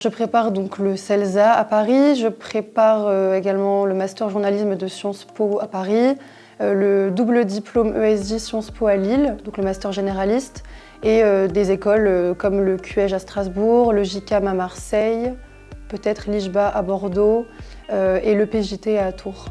Je prépare donc le CELSA à Paris, je prépare également le master journalisme de Sciences Po à Paris, le double diplôme ESJ Sciences Po à Lille, donc le master généraliste, et des écoles comme le QEJ à Strasbourg, le JCAM à Marseille, peut-être l'IJBA à Bordeaux et le PJT à Tours.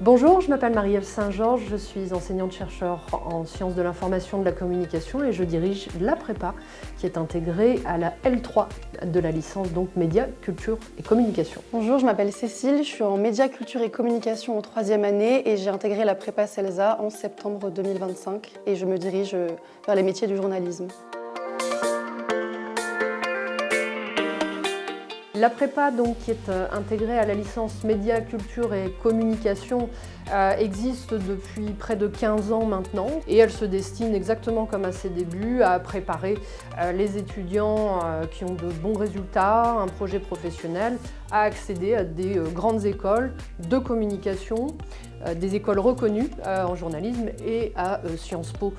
Bonjour, je m'appelle Marie-Ève Saint-Georges, je suis enseignante-chercheur en sciences de l'information et de la communication et je dirige la prépa qui est intégrée à la L3 de la licence donc Médias, Culture et Communication. Bonjour, je m'appelle Cécile, je suis en Médias, Culture et Communication en 3e année et j'ai intégré la prépa CELSA en septembre 2025 et je me dirige vers les métiers du journalisme. La prépa donc, qui est intégrée à la licence Médias, Culture et Communication existe depuis près de 15 ans maintenant et elle se destine exactement comme à ses débuts à préparer les étudiants qui ont de bons résultats, un projet professionnel, à accéder à des grandes écoles de communication, des écoles reconnues en journalisme et à Sciences Po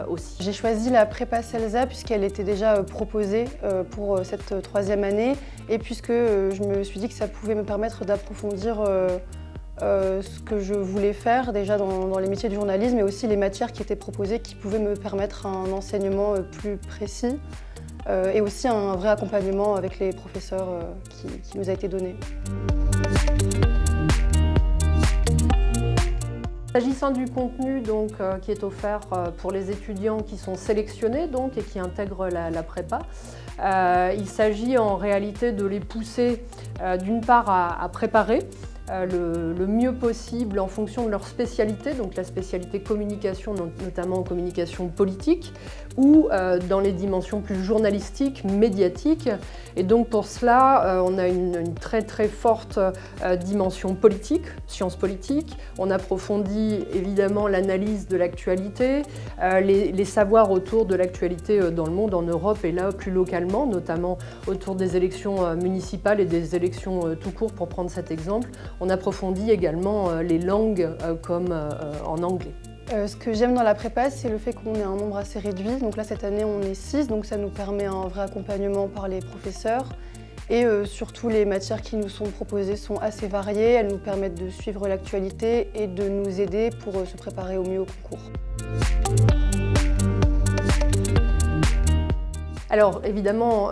aussi. J'ai choisi la prépa CELSA puisqu'elle était déjà proposée pour cette 3e année et puisque je me suis dit que ça pouvait me permettre d'approfondir ce que je voulais faire déjà dans les métiers du journalisme et aussi les matières qui étaient proposées qui pouvaient me permettre un enseignement plus précis et aussi un vrai accompagnement avec les professeurs qui nous a été donné. S'agissant du contenu donc, qui est offert pour les étudiants qui sont sélectionnés donc, et qui intègrent la prépa, il s'agit en réalité de les pousser d'une part à préparer le mieux possible en fonction de leur spécialité, donc la spécialité communication, notamment communication politique, ou dans les dimensions plus journalistiques, médiatiques. Et donc pour cela, on a une très très forte dimension politique, sciences politiques. On approfondit évidemment l'analyse de l'actualité, les savoirs autour de l'actualité dans le monde, en Europe et là plus localement, notamment autour des élections municipales et des élections tout court pour prendre cet exemple. On approfondit également les langues comme en anglais. Ce que j'aime dans la prépa, c'est le fait qu'on ait un nombre assez réduit. Donc là, cette année, on est 6, donc ça nous permet un vrai accompagnement par les professeurs. Et surtout, les matières qui nous sont proposées sont assez variées. Elles nous permettent de suivre l'actualité et de nous aider pour se préparer au mieux au concours. Alors évidemment,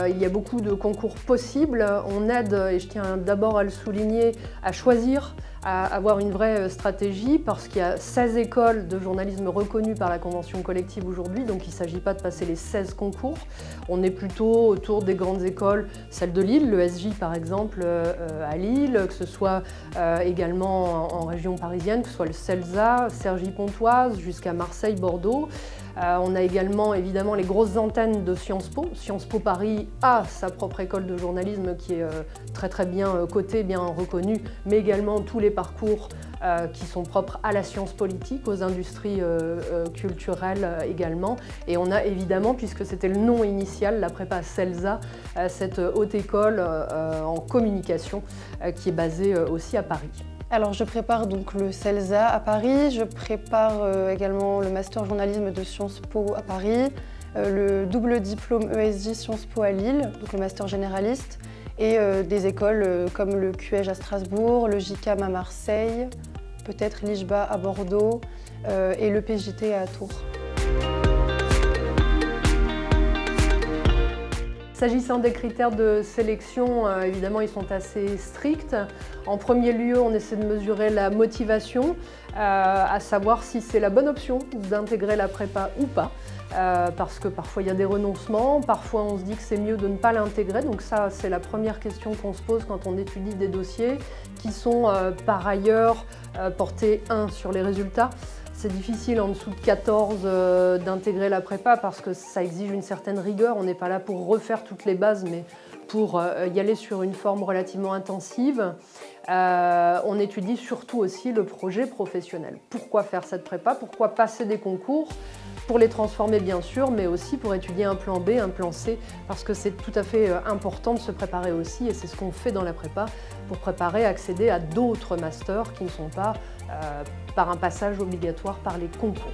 il y a beaucoup de concours possibles. On aide, et je tiens d'abord à le souligner, à choisir, à avoir une vraie stratégie parce qu'il y a 16 écoles de journalisme reconnues par la convention collective aujourd'hui, donc il ne s'agit pas de passer les 16 concours. On est plutôt autour des grandes écoles, celle de Lille, l'ESJ par exemple à Lille, que ce soit également en région parisienne, que ce soit le CELSA, Cergy-Pontoise, jusqu'à Marseille, Bordeaux. On a également évidemment les grosses antennes de Sciences Po. Sciences Po Paris a sa propre école de journalisme qui est très très bien cotée, bien reconnue, mais également tous les parcours qui sont propres à la science politique, aux industries culturelles également. Et on a évidemment, puisque c'était le nom initial, la prépa CELSA, cette haute école en communication qui est basée aussi à Paris. Alors je prépare donc le CELSA à Paris, je prépare également le master journalisme de Sciences Po à Paris, le double diplôme ESJ Sciences Po à Lille, donc le master généraliste, et des écoles comme le QEJ à Strasbourg, le JCAM à Marseille, peut-être l'IJBA à Bordeaux et le PJT à Tours. S'agissant des critères de sélection, évidemment, ils sont assez stricts. En premier lieu, on essaie de mesurer la motivation, à savoir si c'est la bonne option d'intégrer la prépa ou pas. Parce que parfois il y a des renoncements, parfois on se dit que c'est mieux de ne pas l'intégrer. Donc ça, c'est la première question qu'on se pose quand on étudie des dossiers qui sont par ailleurs portés sur les résultats. C'est difficile en dessous de 14 d'intégrer la prépa parce que ça exige une certaine rigueur. On n'est pas là pour refaire toutes les bases, mais pour y aller sur une forme relativement intensive. On étudie surtout aussi le projet professionnel. Pourquoi faire cette prépa? Pourquoi passer des concours? Pour les transformer bien sûr, mais aussi pour étudier un plan B, un plan C, parce que c'est tout à fait important de se préparer aussi, et c'est ce qu'on fait dans la prépa, pour préparer, accéder à d'autres masters qui ne sont pas par un passage obligatoire par les concours.